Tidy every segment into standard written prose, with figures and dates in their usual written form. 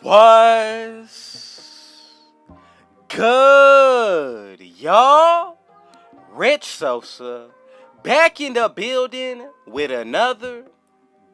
What's good, y'all? Rich Sosa back in the building with another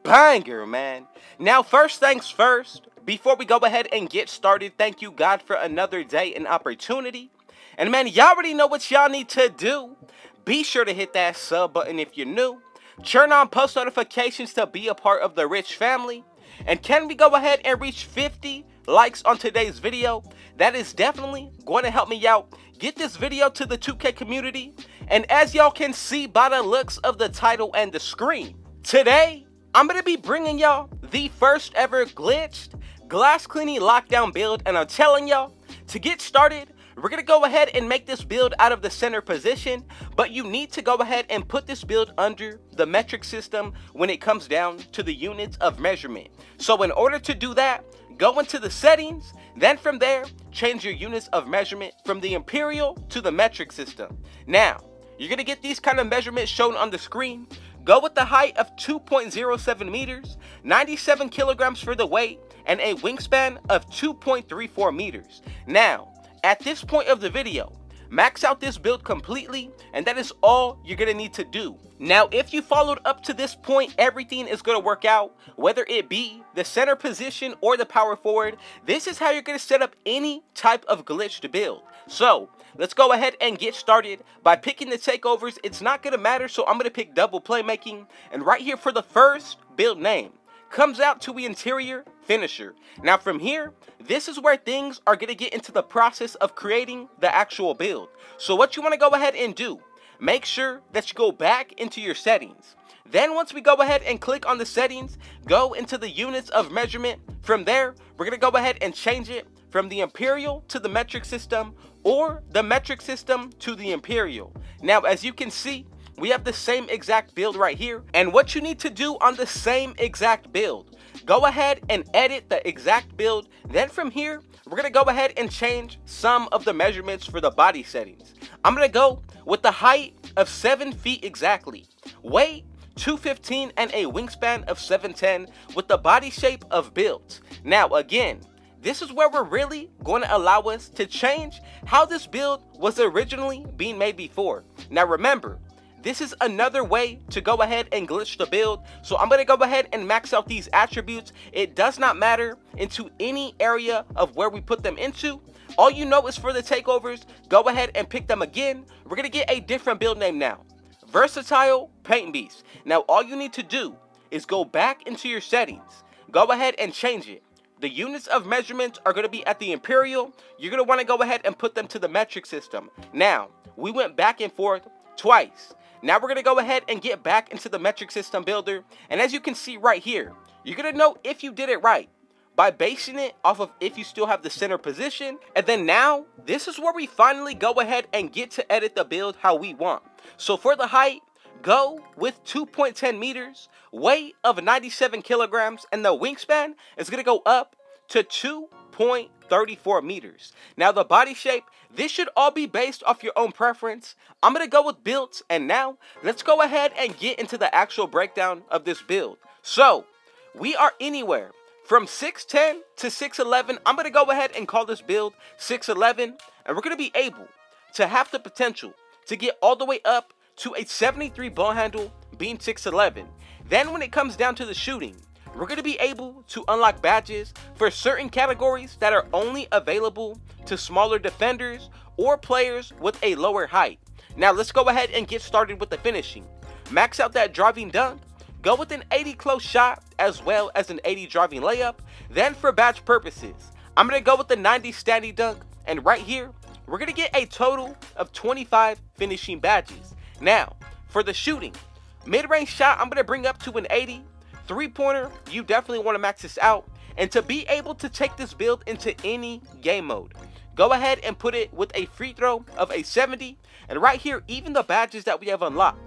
banger, man. Now, first things first, before we go ahead and get started, thank you, God, for another day and opportunity. And man, y'all already know what y'all need to do. Be sure to hit that sub button if you're new. Turn on post notifications to be a part of the Rich family. And can we go ahead and reach 50 likes on today's video? That is definitely going to help me out. Get this video to the 2K community. And as y'all can see by the looks of the title and the screen, today I'm going to be bringing y'all the first ever glitched glass cleaning lockdown build. And I'm telling y'all, to get started, we're going to go ahead and make this build out of the center position, but you need to go ahead and put this build under the metric system when it comes down to the units of measurement. So in order to do that, go into the settings, then from there, change your units of measurement from the imperial to the metric system. Now, you're going to get these kind of measurements shown on the screen. Go with the height of 2.07 meters, 97 kilograms for the weight, and a wingspan of 2.34 meters. Now, at this point of the video, max out this build completely, and that is all you're going to need to do. Now, if you followed up to this point, everything is going to work out, whether it be the center position or the power forward. This is how you're going to set up any type of glitched build. So, let's go ahead and get started by picking the takeovers. It's not going to matter, so I'm going to pick double playmaking. And right here for the first build name, comes out to the interior finisher. Now from here, this is where things are going to get into the process of creating the actual build. So what you want to go ahead and do, make sure that you go back into your settings. Then once we go ahead and click on the settings, go into the units of measurement. From there, we're going to go ahead and change it from the imperial to the metric system, or the metric system to the imperial. Now as you can see, we have the same exact build right here. And what you need to do on the same exact build, go ahead and edit the exact build. Then from here, we're going to go ahead and change some of the measurements for the body settings. I'm going to go with the height of 7 feet exactly, weight 215, and a wingspan of 710 with the body shape of built. Now again, this is where we're really going to allow us to change how this build was originally being made before. Now remember, this is another way to go ahead and glitch the build. So I'm going to go ahead and max out these attributes. It does not matter into any area of where we put them into. All you know is for the takeovers, go ahead and pick them again. We're going to get a different build name now. Versatile Paint Beast. Now all you need to do is go back into your settings. Go ahead and change it. The units of measurement are going to be at the imperial. You're going to want to go ahead and put them to the metric system. Now, we went back and forth twice. Now we're going to go ahead and get back into the metric system builder. And as you can see right here, you're going to know if you did it right by basing it off of if you still have the center position. And then now, this is where we finally go ahead and get to edit the build how we want. So for the height, go with 2.10 meters, weight of 97 kilograms, and the wingspan is going to go up to 2.34 meters. Now the body shape, this should all be based off your own preference. I'm going to go with builds, and now let's go ahead and get into the actual breakdown of this build. So we are anywhere from 6'10 to 6'11. I'm going to go ahead and call this build 6'11, and we're going to be able to have the potential to get all the way up to a 73 ball handle being 6'11. Then when it comes down to the shooting, we're going to be able to unlock badges for certain categories that are only available to smaller defenders or players with a lower height. Now let's go ahead and get started with the finishing. Max out that driving dunk, go with an 80 close shot as well as an 80 driving layup. Then for badge purposes, I'm going to go with the 90 standing dunk, and right here, we're going to get a total of 25 finishing badges. Now, for the shooting, mid-range shot, I'm going to bring up to an 80. Three-pointer, you definitely want to max this out. And to be able to take this build into any game mode, go ahead and put it with a free throw of a 70. And right here, even the badges that we have unlocked,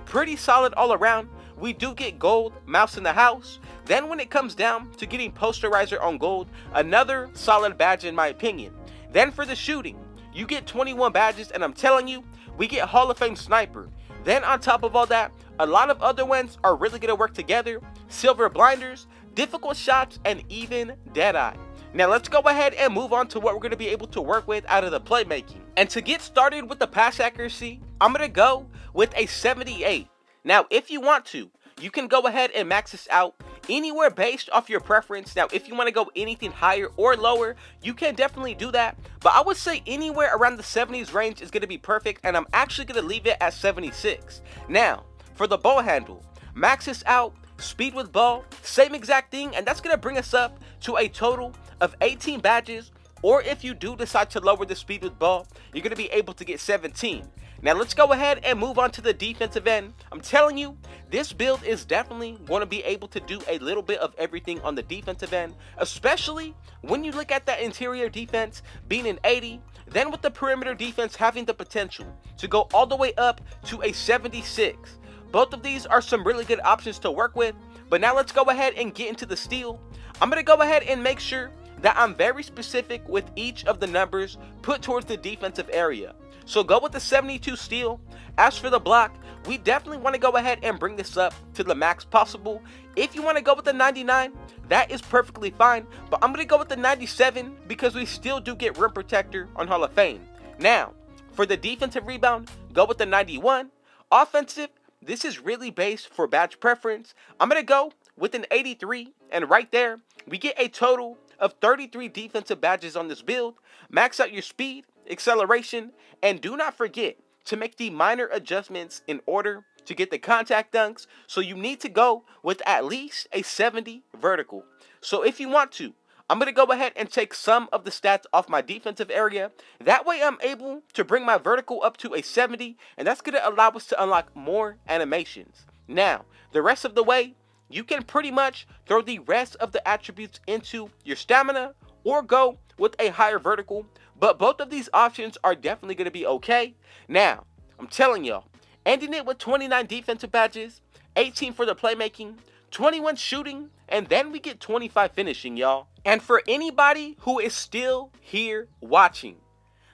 pretty solid all around. We do get gold, mouse in the house. Then when it comes down to getting posterizer on gold, another solid badge in my opinion. Then for the shooting, you get 21 badges, and I'm telling you, we get Hall of Fame sniper. Then on top of all that, a lot of other ones are really going to work together. Silver blinders, difficult shots, and even Deadeye. Now let's go ahead and move on to what we're going to be able to work with out of the playmaking. And to get started with the pass accuracy, I'm going to go with a 78. Now if you want to, you can go ahead and max this out anywhere based off your preference. Now if you want to go anything higher or lower, you can definitely do that. But I would say anywhere around the 70s range is going to be perfect, and I'm actually going to leave it at 76. Now, for the ball handle, max this out, speed with ball, same exact thing, and that's going to bring us up to a total of 18 badges, or if you do decide to lower the speed with ball, you're going to be able to get 17. Now let's go ahead and move on to the defensive end. I'm telling you, this build is definitely going to be able to do a little bit of everything on the defensive end, especially when you look at that interior defense being an 80, then with the perimeter defense having the potential to go all the way up to a 76. Both of these are some really good options to work with, but now let's go ahead and get into the steal. I'm going to go ahead and make sure that I'm very specific with each of the numbers put towards the defensive area. So go with the 72 steal. As for the block, we definitely want to go ahead and bring this up to the max possible. If you want to go with the 99, that is perfectly fine, but I'm going to go with the 97 because we still do get rim protector on Hall of Fame. Now, for the defensive rebound, go with the 91. Offensive, this is really based for badge preference. I'm going to go with an 83, and right there, we get a total of 33 defensive badges on this build. Max out your speed, acceleration, and do not forget to make the minor adjustments in order to get the contact dunks. So you need to go with at least a 70 vertical. So if you want to, I'm going to go ahead and take some of the stats off my defensive area. That way I'm able to bring my vertical up to a 70, and that's going to allow us to unlock more animations. Now, the rest of the way, you can pretty much throw the rest of the attributes into your stamina or go with a higher vertical, but both of these options are definitely going to be okay. Now, I'm telling y'all, ending it with 29 defensive badges, 18 for the playmaking, 21 shooting, and then we get 25 finishing, y'all. And for anybody who is still here watching,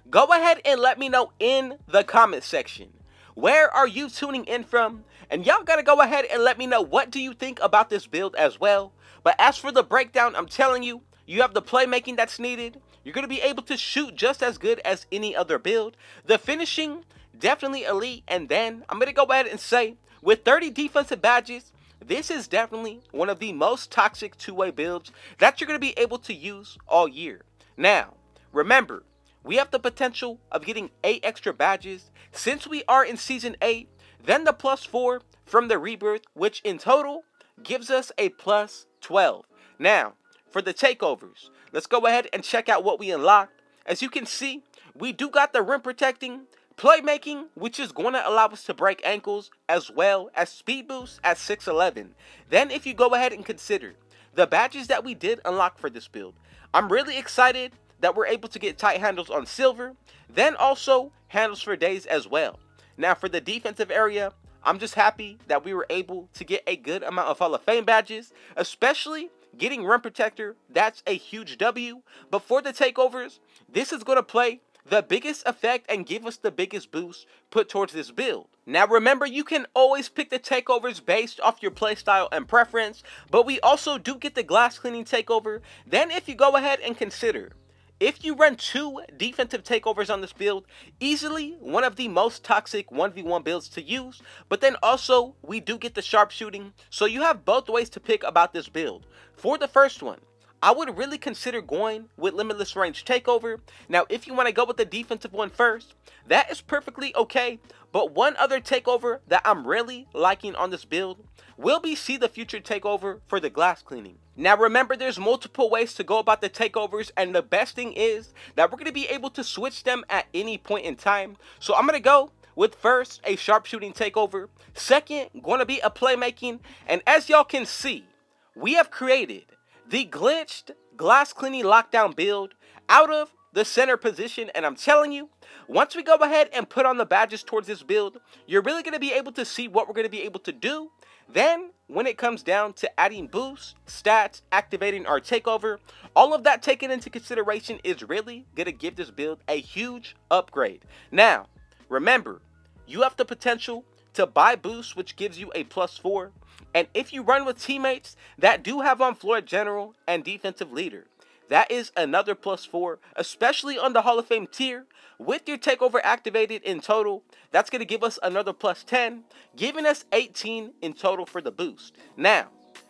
go ahead and let me know in the comment section, where are you tuning in from? And y'all gotta go ahead and let me know what do you think about this build as well. But as for the breakdown, I'm telling you, you have the playmaking that's needed. You're gonna be able to shoot just as good as any other build. The finishing, definitely elite. And then I'm gonna go ahead and say, with 30 defensive badges, this is definitely one of the most toxic two-way builds that you're gonna be able to use all year. Now, remember, we have the potential of getting 8 extra badges since we are in Season 8, then the +4 from the Rebirth, which in total gives us a +12. Now, for the takeovers, let's go ahead and check out what we unlocked. As you can see, we do got the rim protecting, playmaking, which is going to allow us to break ankles, as well as speed boost at 6'11". Then if you go ahead and consider the badges that we did unlock for this build, I'm really excited that we're able to get tight handles on silver, then also handles for days as well. Now for the defensive area, I'm just happy that we were able to get a good amount of Hall of Fame badges, especially getting rim protector. That's a huge W. But for the takeovers, this is going to play the biggest effect and give us the biggest boost put towards this build. Now remember, you can always pick the takeovers based off your playstyle and preference, but we also do get the glass cleaning takeover. Then if you go ahead and consider, if you run 2 defensive takeovers on this build, easily one of the most toxic 1v1 builds to use, but then also we do get the sharpshooting, so you have both ways to pick about this build. For the first one, I would really consider going with Limitless Range Takeover. Now, if you want to go with the defensive one first, that is perfectly okay. But one other takeover that I'm really liking on this build will be See the Future Takeover for the glass cleaning. Now, remember, there's multiple ways to go about the takeovers, and the best thing is that we're going to be able to switch them at any point in time. So I'm going to go with first a sharpshooting takeover, second going to be a playmaking, and as y'all can see, we have created the glitched glass cleaning lockdown build out of the center position. And I'm telling you, once we go ahead and put on the badges towards this build, you're really going to be able to see what we're going to be able to do. Then when it comes down to adding boosts, stats, activating our takeover, all of that taken into consideration is really going to give this build a huge upgrade. Now, remember, you have the potential to buy boosts, which gives you a +4. And if you run with teammates that do have on floor general and defensive leader, That is another +4, especially on the Hall of Fame tier. With your takeover activated in total, that's going to give us another +10, giving us 18 in total for the boost. Now,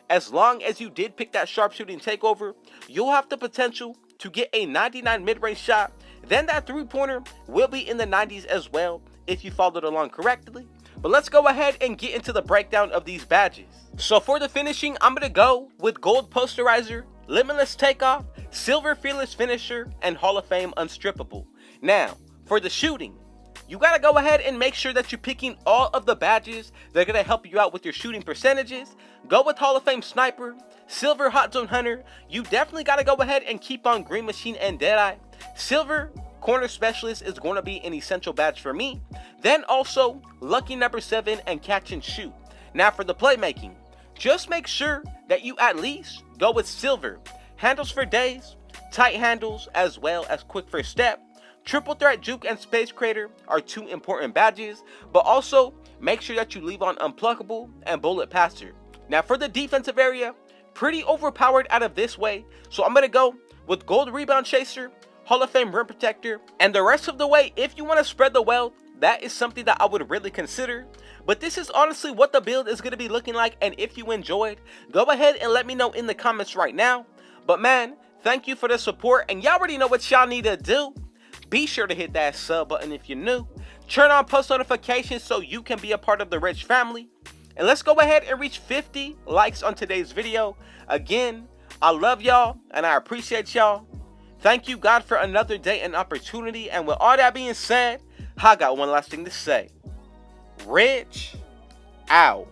as long as you did pick that sharpshooting takeover, you'll have the potential to get a 99 mid-range shot. Then that three-pointer will be in the 90s as well if you followed along correctly. But let's go ahead and get into the breakdown of these badges. So for the finishing, I'm going to go with Gold Posterizer, Limitless Takeoff, Silver Fearless Finisher, and Hall of Fame Unstrippable. Now, for the shooting, you got to go ahead and make sure that you're picking all of the badges that are going to help you out with your shooting percentages. Go with Hall of Fame Sniper, Silver Hot Zone Hunter. You definitely got to go ahead and keep on Green Machine and Deadeye. Silver Corner Specialist is going to be an essential badge for me. Then also Lucky Number 7 and Catch and Shoot. Now for the playmaking, just make sure that you at least go with Silver, Handles for Days, Tight Handles, as well as Quick First Step. Triple Threat Juke and Space Crater are two important badges, but also make sure that you leave on Unpluckable and Bullet Passer. Now for the defensive area, pretty overpowered out of this way, so I'm going to go with Gold Rebound Chaser, Hall of Fame Rim Protector, and the rest of the way, if you want to spread the wealth, that is something that I would really consider. But this is honestly what the build is going to be looking like, and if you enjoyed, go ahead and let me know in the comments right now. But man, thank you for the support, and y'all already know what y'all need to do. Be sure to hit that sub button if you're new. Turn on post notifications so you can be a part of the Rich family. And let's go ahead and reach 50 likes on today's video. Again, I love y'all and I appreciate y'all. Thank you, God, for another day and opportunity. And with all that being said, I got one last thing to say. Rich out.